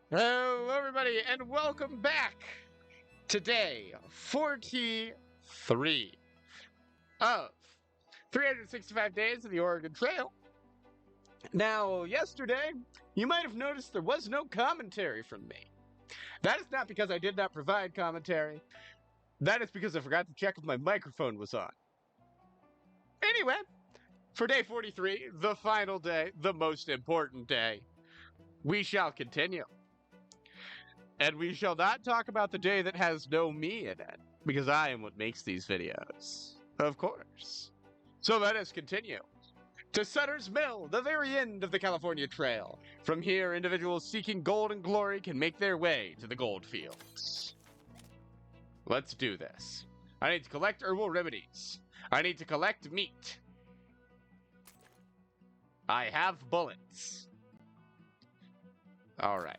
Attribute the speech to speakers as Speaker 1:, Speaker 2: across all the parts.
Speaker 1: Hello, everybody, and welcome back to day 43 of 365 days of the Oregon Trail. Now, yesterday, you might have noticed there was no commentary from me. That is not because I did not provide commentary. That is because I forgot to check if my microphone was on. Anyway, for day 43, the final day, the most important day, we shall continue. And we shall not talk about the day that has no me in it, because I am what makes these videos. Of course. So let us continue. To Sutter's Mill, the very end of the California Trail. From here, individuals seeking gold and glory can make their way to the gold fields. Let's do this. I need to collect herbal remedies. I need to collect meat. I have bullets. Alright.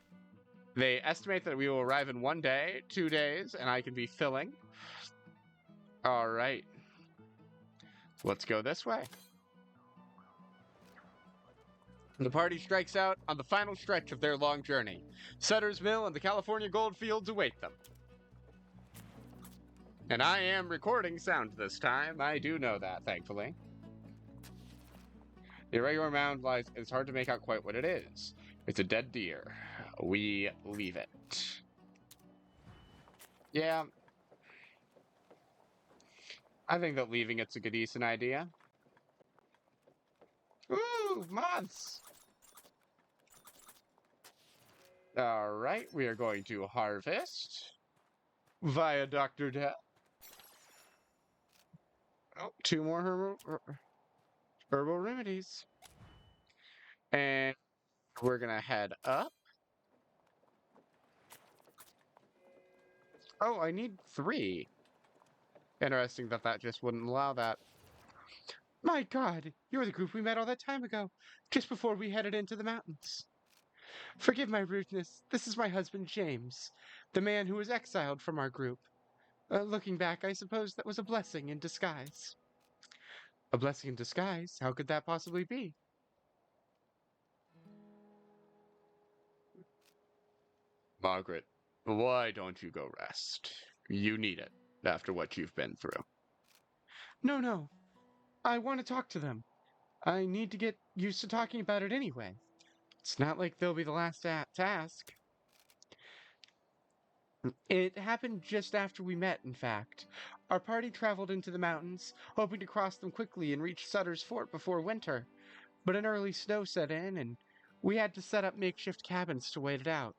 Speaker 1: They estimate that we will arrive in 1 day, 2 days, and I can be filling. Alright. Let's go this way. The party strikes out on the final stretch of their long journey. Sutter's Mill and the California gold fields await them. And I am recording sound this time. I do know that, thankfully. The irregular mound lies. It's hard to make out quite what it is. It's a dead deer. We leave it. Yeah. I think that leaving it's a good, decent idea. Ooh, moths! Alright, we are going to harvest via Dr. Death. Oh, 2 more herbal remedies. And we're gonna head up. Oh, I need 3. Interesting that just wouldn't allow that. My God, you're the group we met all that time ago, just before we headed into the mountains. Forgive my rudeness. This is my husband, James, the man who was exiled from our group. Looking back, I suppose that was a blessing in disguise. A blessing in disguise? How could that possibly be? Margaret, why don't you go rest? You need it, after what you've been through. No. I want to talk to them. I need to get used to talking about it anyway. It's not like they'll be the last task. It happened just after we met, in fact. Our party traveled into the mountains, hoping to cross them quickly and reach Sutter's Fort before winter. But an early snow set in, and we had to set up makeshift cabins to wait it out.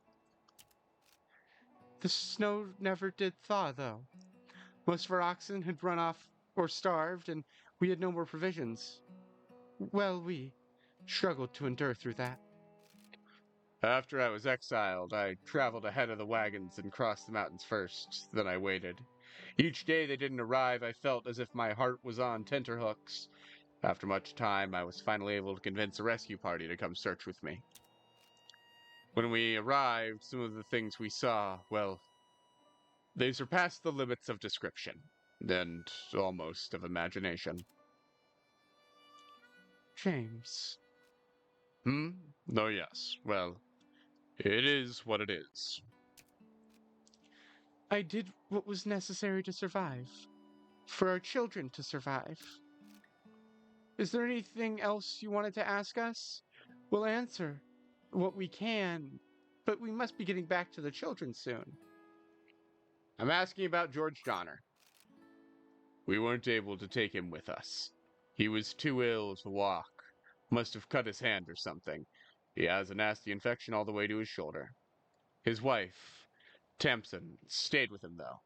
Speaker 1: The snow never did thaw, though. Most of our oxen had run off or starved, and we had no more provisions. Well, we struggled to endure through that. After I was exiled, I traveled ahead of the wagons and crossed the mountains first, then I waited. Each day they didn't arrive, I felt as if my heart was on tenterhooks. After much time, I was finally able to convince a rescue party to come search with me. When we arrived, some of the things we saw, well, they surpassed the limits of description, and almost of imagination. James. Oh, yes. Well, it is what it is. I did what was necessary to survive. For our children to survive. Is there anything else you wanted to ask us? We'll answer what we can, but we must be getting back to the children soon. I'm asking about George Donner. We weren't able to take him with us. He was too ill to walk. Must have cut his hand or something. He has a nasty infection all the way to his shoulder. His wife, Tamsin, stayed with him though.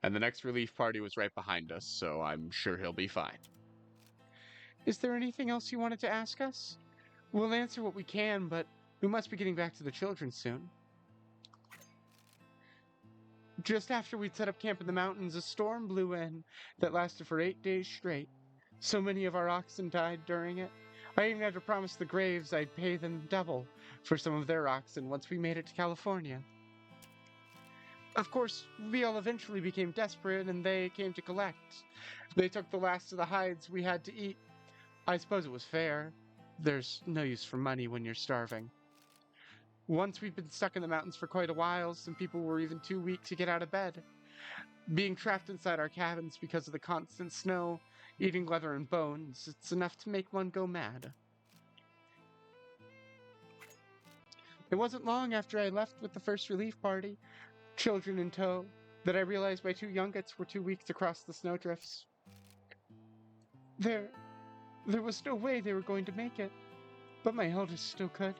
Speaker 1: And the next relief party was right behind us, so I'm sure he'll be fine. Is there anything else you wanted to ask us? We'll answer what we can, but we must be getting back to the children soon. Just after we'd set up camp in the mountains, a storm blew in that lasted for 8 days straight. So many of our oxen died during it. I even had to promise the Graves I'd pay them double for some of their oxen once we made it to California. Of course, we all eventually became desperate and they came to collect. They took the last of the hides we had to eat. I suppose it was fair. There's no use for money when you're starving. Once we've been stuck in the mountains for quite a while, some people were even too weak to get out of bed. Being trapped inside our cabins because of the constant snow, eating leather and bones, it's enough to make one go mad. It wasn't long after I left with the first relief party, children in tow, that I realized my two youngets were too weak to cross the snowdrifts. There was no way they were going to make it, but my eldest still could.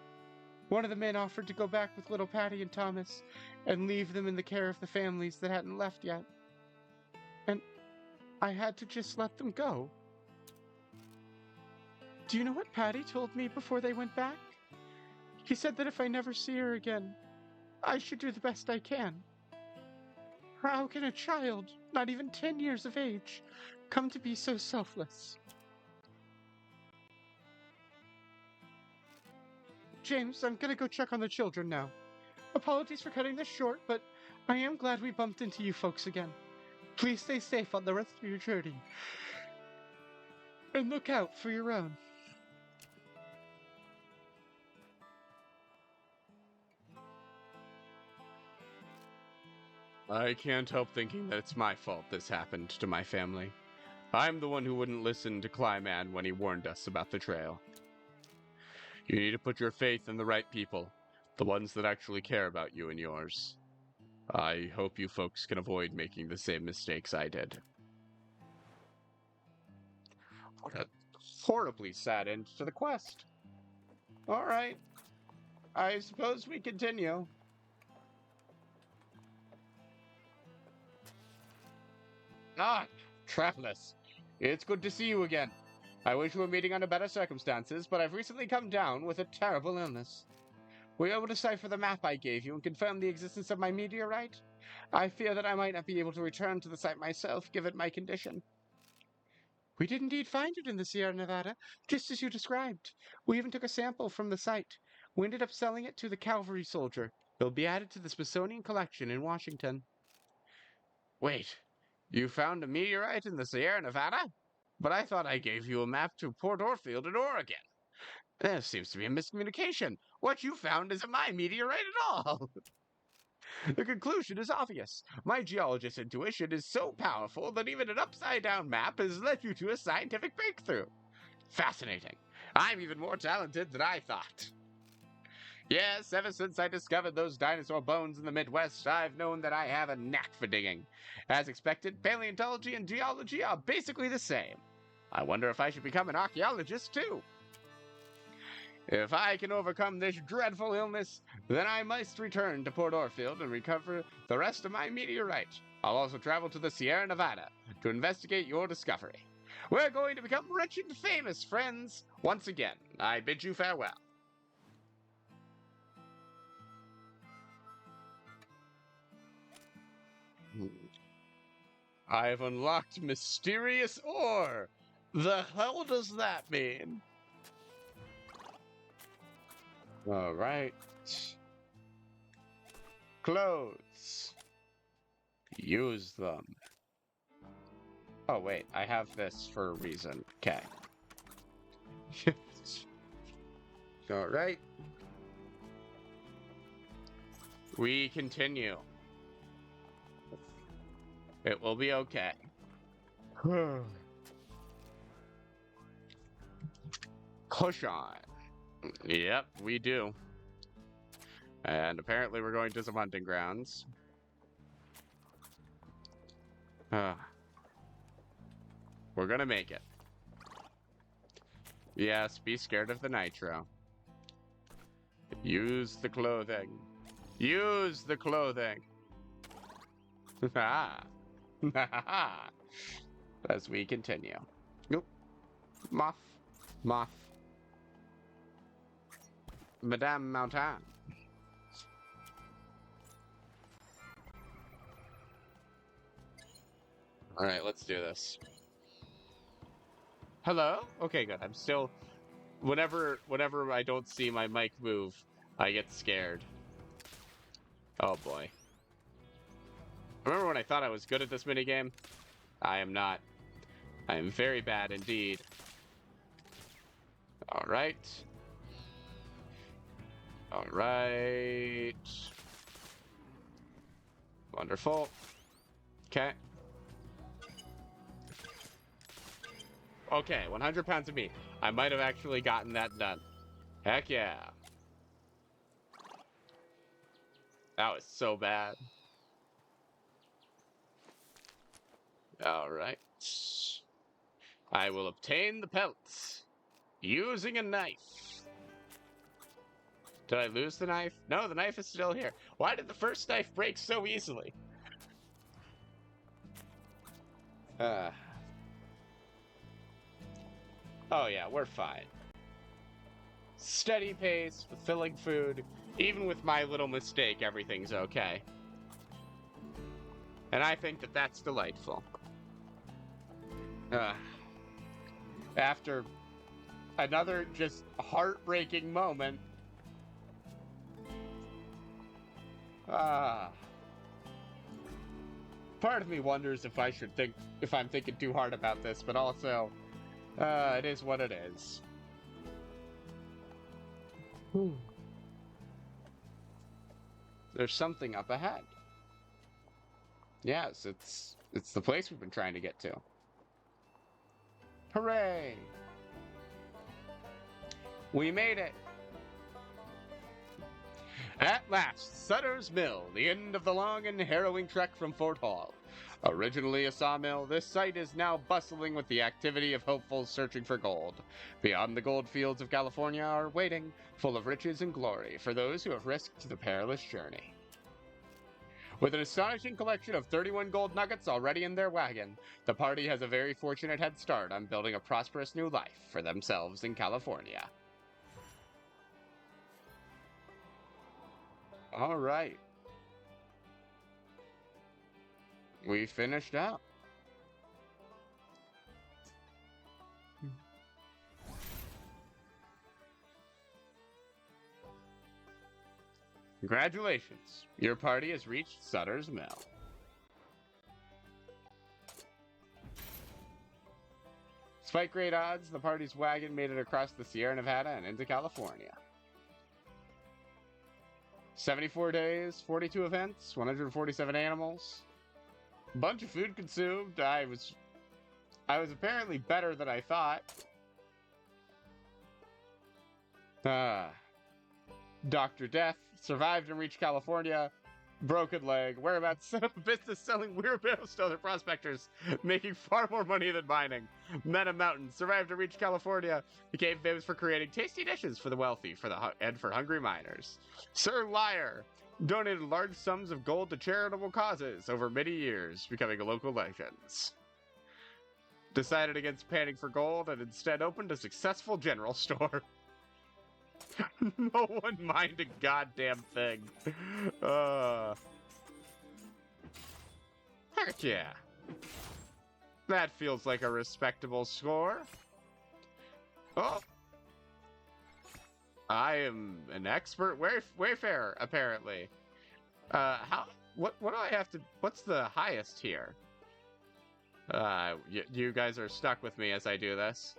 Speaker 1: One of the men offered to go back with little Patty and Thomas and leave them in the care of the families that hadn't left yet. And I had to just let them go. Do you know what Patty told me before they went back? He said that if I never see her again, I should do the best I can. How can a child, not even 10 years of age, come to be so selfless? James, I'm gonna go check on the children now. Apologies for cutting this short, but I am glad we bumped into you folks again. Please stay safe on the rest of your journey. And look out for your own. I can't help thinking that it's my fault this happened to my family. I'm the one who wouldn't listen to Clyman when he warned us about the trail. You need to put your faith in the right people, the ones that actually care about you and yours. I hope you folks can avoid making the same mistakes I did. What a horribly sad end to the quest. All right. I suppose we continue. Ah, Travelers. It's good to see you again. I wish we were meeting under better circumstances, but I've recently come down with a terrible illness. Were you able to decipher the map I gave you and confirm the existence of my meteorite? I fear that I might not be able to return to the site myself, given my condition. We did indeed find it in the Sierra Nevada, just as you described. We even took a sample from the site. We ended up selling it to the cavalry soldier. It'll be added to the Smithsonian collection in Washington. Wait, you found a meteorite in the Sierra Nevada? But I thought I gave you a map to Port Orfield in Oregon. There seems to be a miscommunication. What you found isn't my meteorite at all. The conclusion is obvious. My geologist's intuition is so powerful that even an upside-down map has led you to a scientific breakthrough. Fascinating. I'm even more talented than I thought. Yes, ever since I discovered those dinosaur bones in the Midwest, I've known that I have a knack for digging. As expected, paleontology and geology are basically the same. I wonder if I should become an archaeologist, too. If I can overcome this dreadful illness, then I must return to Port Orfield and recover the rest of my meteorite. I'll also travel to the Sierra Nevada to investigate your discovery. We're going to become rich and famous, friends. Once again, I bid you farewell. I've unlocked mysterious ore. The hell does that mean? All right. Clothes. Use them. Oh, wait. I have this for a reason. Okay. All right. We continue. It will be okay. Push on. Yep, we do. And apparently we're going to some hunting grounds. We're gonna make it. Yes, be scared of the nitro. Use the clothing. Use the clothing. As we continue. Nope. Moth. Moth. Madame Mountain. Alright, let's do this. Hello? Okay, good. I'm still... Whenever I don't see my mic move, I get scared. Oh boy. Remember when I thought I was good at this minigame? I am not. I am very bad indeed. Alright. All right. Wonderful. Okay. Okay, 100 pounds of meat. I might have actually gotten that done. Heck yeah. That was so bad. All right. I will obtain the pelts using a knife. Did I lose the knife? No, the knife is still here. Why did the first knife break so easily? Oh yeah, we're fine. Steady pace, fulfilling food. Even with my little mistake, everything's okay. And I think that that's delightful. After another just heartbreaking moment. Part of me wonders if I'm thinking too hard about this, but also, it is what it is. There's something up ahead. Yes, it's the place we've been trying to get to. Hooray! We made it! At last, Sutter's Mill, the end of the long and harrowing trek from Fort Hall. Originally a sawmill, this site is now bustling with the activity of hopefuls searching for gold. Beyond the gold fields of California are waiting, full of riches and glory, for those who have risked the perilous journey. With an astonishing collection of 31 gold nuggets already in their wagon, the party has a very fortunate head start on building a prosperous new life for themselves in California. All right. We finished up. Congratulations. Your party has reached Sutter's Mill. Despite great odds, the party's wagon made it across the Sierra Nevada and into California. 74 days, 42 events, 147 animals. Bunch of food consumed. I was apparently better than I thought. Dr. Death survived and reached California. Broken leg. Whereabouts set up a business selling wheelbarrows to other prospectors, making far more money than mining. Meta Mountain survived to reach California. Became famous for creating tasty dishes for the wealthy and for hungry miners. Sir Liar donated large sums of gold to charitable causes over many years, becoming a local legend. Decided against panning for gold and instead opened a successful general store. No one mind a goddamn thing. Heck yeah. That feels like a respectable score. Oh. I am an expert wayfarer, apparently. What do I have to, what's the highest here? You guys are stuck with me as I do this.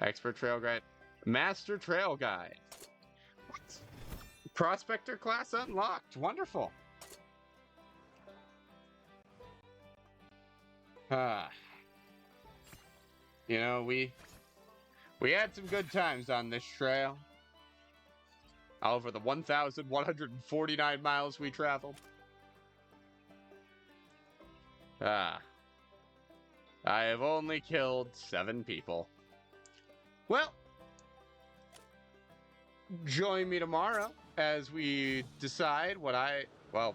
Speaker 1: Expert trail guide. Master trail guide. What? Prospector class unlocked. Wonderful. You know, we had some good times on this trail. Over the 1,149 miles we traveled. I have only killed 7 people. Well, join me tomorrow as we decide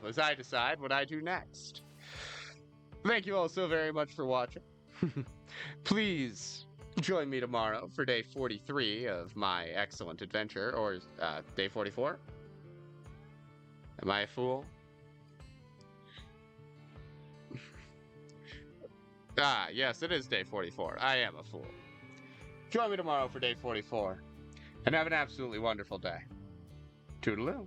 Speaker 1: as I decide what I do next. Thank you all so very much for watching. Please join me tomorrow for day 43 of my excellent adventure, or day 44. Am I a fool? Yes, it is day 44. I am a fool. Join me tomorrow for day 44, and have an absolutely wonderful day. Toodaloo.